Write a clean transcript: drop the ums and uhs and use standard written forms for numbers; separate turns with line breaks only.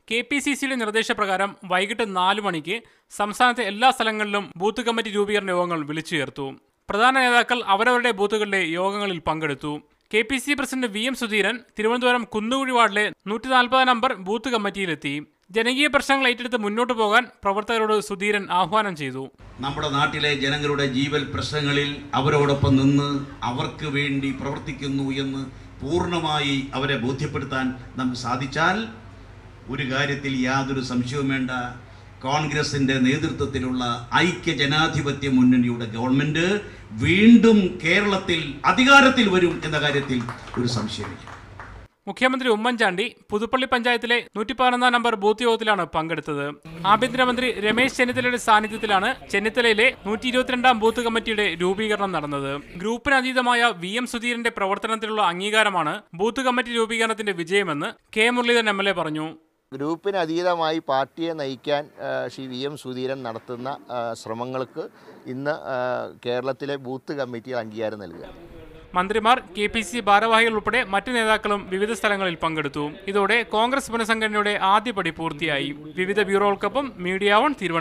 KPCCയുടെ നിർദ്ദേശപ്രകാരം വൈകിട്ട് 4 മണിക്ക് സംസ്ഥാനത്തെ എല്ലാ സ്ഥലങ്ങളിലും ബൂത്ത് കമ്മിറ്റി രൂപീകരണ യോഗങ്ങൾ വിളിച്ചു ചേർത്തു. പ്രധാന നേതാക്കൾ അവരവരുടെ ബൂത്തുകളിലെ യോഗങ്ങളിൽ പങ്കെടുത്തു. KPCC president VM Sudheeran Thiruvananthapuram Kunnukuzhi വാർഡിലെ 140 നമ്പർ ബൂത്ത് കമ്മിറ്റിയിലെത്തി. ജനകീയ പ്രശ്നങ്ങൾ ഏറ്റെടുത്ത് മുന്നോട്ട് പോകാൻ പ്രവർത്തകരോട് സുധീരൻ ആഹ്വാനം ചെയ്തു.
നമ്മുടെ നാട്ടിലെ ജനങ്ങളുടെ ജീവൽ പ്രശ്നങ്ങളിൽ അവരോടൊപ്പം നിന്ന് അവർക്ക് വേണ്ടി പ്രവർത്തിക്കുന്നു എന്ന് പൂർണ്ണമായി അവരെ ബോധ്യപ്പെടുത്താൻ നമുക്ക് സാധിച്ചാൽ ഒരു കാര്യത്തിൽ യാതൊരു സംശയവും വേണ്ട, കോൺഗ്രസിന്റെ നേതൃത്വത്തിലുള്ള ഐക്യ ജനാധിപത്യ മുന്നണിയുടെ ഗവൺമെന്റ് വീണ്ടും കേരളത്തിൽ അധികാരത്തിൽ വരും എന്ന കാര്യത്തിൽ ഒരു സംശയമില്ല.
മുഖ്യമന്ത്രി ഉമ്മൻചാണ്ടി പുതുപ്പള്ളി പഞ്ചായത്തിലെ 111 നമ്പർ ബൂത്ത് യോഗത്തിലാണ് പങ്കെടുത്തത്. ആഭ്യന്തരമന്ത്രി രമേശ് ചെന്നിത്തലയുടെ സാന്നിധ്യത്തിലാണ് ചെന്നിത്തലയിലെ 122 ബൂത്ത് കമ്മിറ്റിയുടെ രൂപീകരണം നടന്നത്. ഗ്രൂപ്പിന് അതീതമായ VM സുധീരന്റെ പ്രവർത്തനത്തിലുള്ള അംഗീകാരമാണ് ബൂത്ത് കമ്മിറ്റി രൂപീകരണത്തിന്റെ വിജയമെന്ന് K മുരളീധരൻ MLA പറഞ്ഞു.
ഗ്രൂപ്പിന് അതീതമായി പാർട്ടിയെ നയിക്കാൻ ശ്രീ VM സുധീരൻ നടത്തുന്ന ശ്രമങ്ങൾക്ക് ഇന്ന് കേരളത്തിലെ ബൂത്ത് കമ്മിറ്റികൾ അംഗീകാരം നൽകുക.
മന്ത്രിമാർ, KPCC ഭാരവാഹികൾ ഉൾപ്പെടെ മറ്റു നേതാക്കളും വിവിധ സ്ഥലങ്ങളിൽ പങ്കെടുത്തു. ഇതോടെ കോൺഗ്രസ് പുനഃസംഘടനയുടെ ആദ്യപടി പൂർത്തിയായി. വിവിധ ബ്യൂറോകൾക്കൊപ്പം മീഡിയ 1 തിരുവനന്തപുരം.